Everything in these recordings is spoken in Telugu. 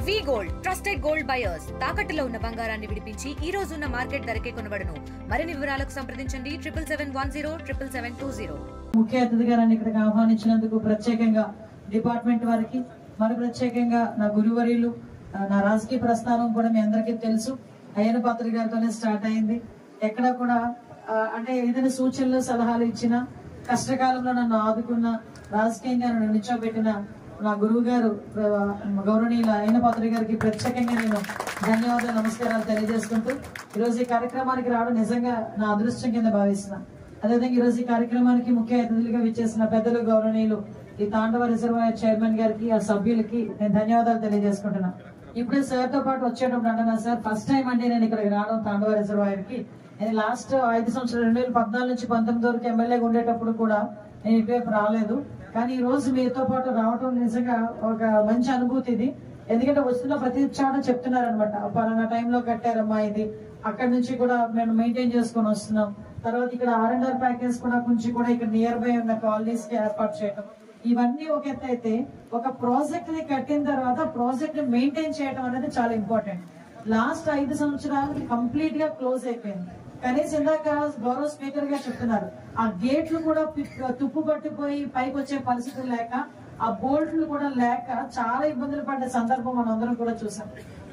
వి గోల్డ్ ట్రస్టెడ్ గోల్డ్ బయర్స్ తాకట్టులో ఉన్న బంగారాన్ని విడిపించి ఈ రోజు ఉన్న మార్కెట్ ధరకే కొనబడును. మరిన్ని వివరాలకు సంప్రదించండి 77107720. ముఖ్య అతిథిగా నన్ను ఇక్కడికి ఆహ్వానించినందుకు ప్రత్యేకంగా డిపార్ట్మెంట్ వారికి, మరి ప్రత్యేకంగా నా గురువర్యులు, నా రాజకీయ ప్రస్థానం కూడా మీ అందరికీ తెలుసు. అయ్యన పాత్ర గారితోనే స్టార్ట్ అయింది. ఎక్కడ కూడా అంటే ఏదైనా సూచనలు సలహాలు ఇచ్చినా, కష్టకాలంలో నన్ను ఆదుకున్న, రాజకీయంగా నన్ను నిల్చోబెట్టిన నా గురువు గారు గౌరవనీయుల అయ్యన పాత్ర గారికి ప్రత్యేకంగా నేను ధన్యవాదాలు, నమస్కారాలు తెలియజేసుకుంటూ ఈరోజు ఈ కార్యక్రమానికి రావడం నిజంగా నా అదృష్టం కింద భావిస్తున్నాను. అదేవిధంగా ఈరోజు ఈ కార్యక్రమానికి ముఖ్య అతిథులుగా విచ్చేసిన పెద్దలు గౌరవనీయులు ఈ తాండవ రిజర్వాయర్ చైర్మన్ గారికి, ఆ సభ్యులకి నేను ధన్యవాదాలు తెలియజేసుకుంటున్నా. ఇప్పుడు సార్ తో పాటు వచ్చేటప్పుడు అంటున్నా, సార్ ఫస్ట్ టైం అండి నేను ఇక్కడికి రావడం తాండవ రిజర్వాయర్ కి. నేను లాస్ట్ 5 సంవత్సరాలు 2014 నుంచి 19 వరకు ఎమ్మెల్యేగా ఉండేటప్పుడు కూడా నేను ఇటువైపు రాలేదు. కానీ ఈ రోజు మీతో పాటు రావడం నిజంగా ఒక మంచి అనుభూతి ఇది. ఎందుకంటే వస్తున్న ప్రతి చోట చెప్తున్నారనమాట, పలానా టైంలో కట్టారమ్మా ఇది, అక్కడ నుంచి కూడా మేము మెయింటైన్ చేసుకొని వస్తున్నాం. తర్వాత ఇక్కడ R&R ప్యాకేజ్ కూడా కొంచెం కూడా ఇక్కడ నియర్ బై ఉన్న కాలనీస్ కి ఏర్పాటు చేయడం, ఇవన్నీ ఒక ఎత్తు అయితే ఒక ప్రాజెక్ట్ ని కట్టిన తర్వాత ప్రాజెక్ట్ ని మెయింటైన్ చేయడం అనేది చాలా ఇంపార్టెంట్. లాస్ట్ 5 సంవత్సరాలకి కంప్లీట్ గా క్లోజ్ అయిపోయింది. కనీసం ఇందాక గౌరవ స్పీకర్ గా చెప్తున్నారు, ఆ గేట్లు కూడా తుప్పు పట్టిపోయి పైకి వచ్చే పరిస్థితులు లేక, ఆ బోల్ట్లు కూడా లేక చాలా ఇబ్బందులు పడ్డ సందర్భం మనం అందరం కూడా చూసాం.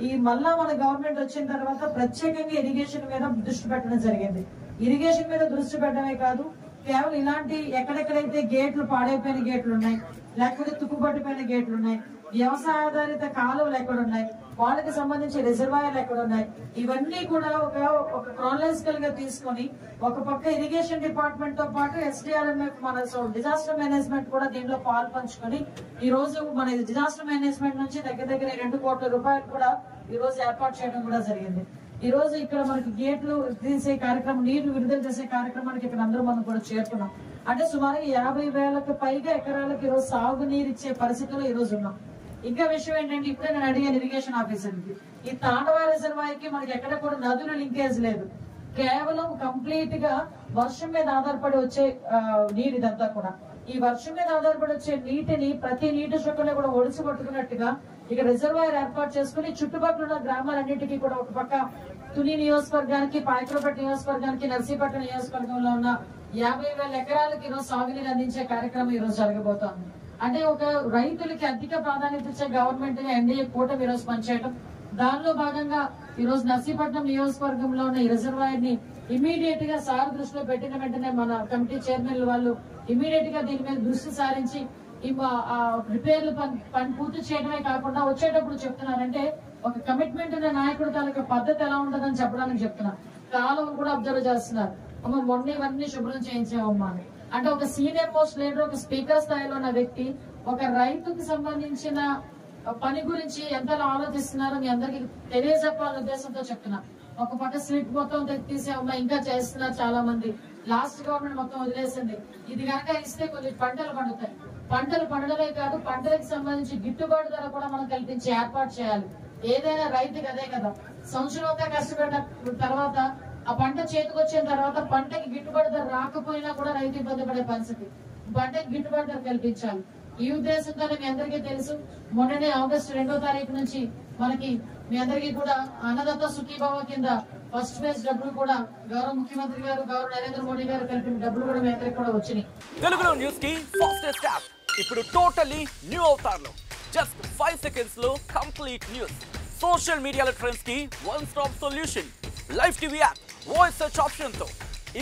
ఈ మళ్ళా మన గవర్నమెంట్ వచ్చిన తర్వాత ప్రత్యేకంగా ఇరిగేషన్ మీద దృష్టి పెట్టడం జరిగింది. ఇరిగేషన్ మీద దృష్టి పెట్టడమే కాదు, కేవలం ఇలాంటి ఎక్కడెక్కడైతే గేట్లు పాడైపోయిన గేట్లు ఉన్నాయి, లేకపోతే తుప్పుపట్టిపోయిన గేట్లు ఉన్నాయి, వ్యవసాయ ఆధారిత కాలువలు ఎక్కడున్నాయి, వాళ్ళకి సంబంధించి రిజర్వాయర్లు ఎక్కడున్నాయి, ఇవన్నీ కూడా ఒక క్రానలాజికల్ గా తీసుకొని ఒక పక్క ఇరిగేషన్ డిపార్ట్మెంట్ తో పాటు SDRMF మన డిజాస్టర్ మేనేజ్మెంట్ కూడా దీంట్లో పాలు పంచుకొని ఈ రోజు మన డిజాస్టర్ మేనేజ్మెంట్ నుంచి దగ్గర 2 కోట్ల రూపాయలు కూడా ఈ రోజు ఏర్పాటు చేయడం కూడా జరిగింది. ఈ రోజు ఇక్కడ మనకి గేట్లు తీసే కార్యక్రమం, నీళ్లు విడుదల చేసే కార్యక్రమానికి ఇక్కడ అందరూ మనం కూడా చేరుకున్నాం. అంటే సుమారు 50,000కు పైగా ఎకరాలకు ఈ రోజు సాగునీరు ఇచ్చే పరిస్థితుల్లో ఈ రోజు ఉన్నాం. ఇంకా విషయం ఏంటంటే, ఇప్పుడే నేను అడిగాను ఇరిగేషన్ ఆఫీసర్కి, ఈ తాండవ రిజర్వాయర్కి మనకి ఎక్కడ కూడా నదుల లింకేజ్ లేదు. కేవలం కంప్లీట్ గా వర్షం మీద ఆధారపడి వచ్చే నీరు ఇదంతా కూడా. ఈ వర్షం మీద ఆధారపడి వచ్చే నీటిని ప్రతి నీటి చుక్కలో కూడా ఒడిసి పట్టుకున్నట్టుగా ఇక్కడ రిజర్వాయర్ ఏర్పాటు చేసుకుని చుట్టుపక్కల ఉన్న గ్రామాలన్నింటికి కూడా ఒక పక్క తుని నియోజకవర్గానికి, పాయకులపేట నియోజకవర్గానికి, నర్సీపట్నం నియోజకవర్గంలో ఉన్న 50,000 ఎకరాలకు ఈరోజు సాగునీరు అందించే కార్యక్రమం ఈ రోజు జరగబోతోంది. అంటే ఒక రైతులకి అధిక ప్రాధాన్యత ఇచ్చే గవర్నమెంట్ గా ఎన్డీఏ కూటమి ఈ రోజు పనిచేయడం, దానిలో భాగంగా ఈ రోజు నర్సీపట్నం నియోజకవర్గంలో ఉన్న ఈ రిజర్వాయర్ ని ఇమీడియట్ గా సార్ దృష్టిలో పెట్టిన వెంటనే మన కమిటీ చైర్మన్ వాళ్ళు ఇమీడియట్ గా దీని మీద దృష్టి సారించి రిపేర్లు పని పూర్తి చేయడమే కాకుండా వచ్చేటప్పుడు చెప్తున్నారంటే ఒక కమిట్మెంట్ ఉన్న నాయకుడు తాలూకా పద్ధతి ఎలా ఉంటుందని చెప్పడానికి చెప్తున్నారు. కాలువలు కూడా అబ్జర్వ్ చేస్తున్నారు, అమ్మ మొన్న ఇవన్నీ శుభ్రం చేయించామమ్మా అని. అంటే ఒక సీనియర్ మోస్ట్ లీడర్, ఒక స్పీకర్ స్థాయిలో ఉన్న వ్యక్తి ఒక రైతుకి సంబంధించిన పని గురించి ఎంతలా ఆలోచిస్తున్నారో మీ అందరికి తెలియజెప్పాలనే ఉద్దేశంతో చెప్తున్నా. ఒక పక్క స్లిప్ మొత్తం తీసేవమ్మా, ఇంకా చేస్తున్నారు చాలా మంది. లాస్ట్ గవర్నమెంట్ మొత్తం వదిలేసింది. ఇది కనుక ఇస్తే కొన్ని పంటలు పండుతాయి. పంటలు పండడమే కాదు, పంటలకు సంబంధించి గిట్టుబాటు ధర కూడా మనం కల్పించి ఏర్పాటు చేయాలి. ఏదైనా రైతుకి అదే కదా, సంవత్సరం అంతా కష్టపడిన తర్వాత ఆ పంట చేతికొచ్చిన తర్వాత పంటకి గిట్టుబాటు ధర రాకపోయినా కూడా రైతు ఇబ్బంది పడే పరిస్థితి. పంటకి గిట్టుబాటు ధర కల్పించాలి. ఈ ఉద్దేశంతోనే మీ అందరికీ తెలుసు, మొన్ననే ఆగస్టు 2వ తారీఖు నుంచి మనకి మీ అందరికీ కూడా అన్నదాత సుఖీభావ కింద ఫస్ట్ ఫేజ్ డబ్బులు కూడా గౌరవ ముఖ్యమంత్రి గారు, గౌరవ నరేంద్ర మోడీ గారు కలిపిన డబ్బులు కూడా మీ అందరికి కూడా వచ్చినాయి. తెలుగులో న్యూస్ కి ఫాస్టెస్ట్ యాప్ ఇప్పుడు టోటల్లీ న్యూ అవతార్ లో జస్ట్ 5 సెకండ్స్ లో కంప్లీట్ న్యూస్. సోషల్ మీడియాలో ట్రెండ్స్ కి one stop solution. Live TV app voice search option తో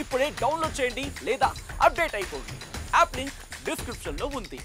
ఇప్పుడే డౌన్లోడ్ చేయండి లేదా అప్డేట్ అయిపోండి. యాప్ లింక్ డిస్క్రిప్షన్ లో ఉంది.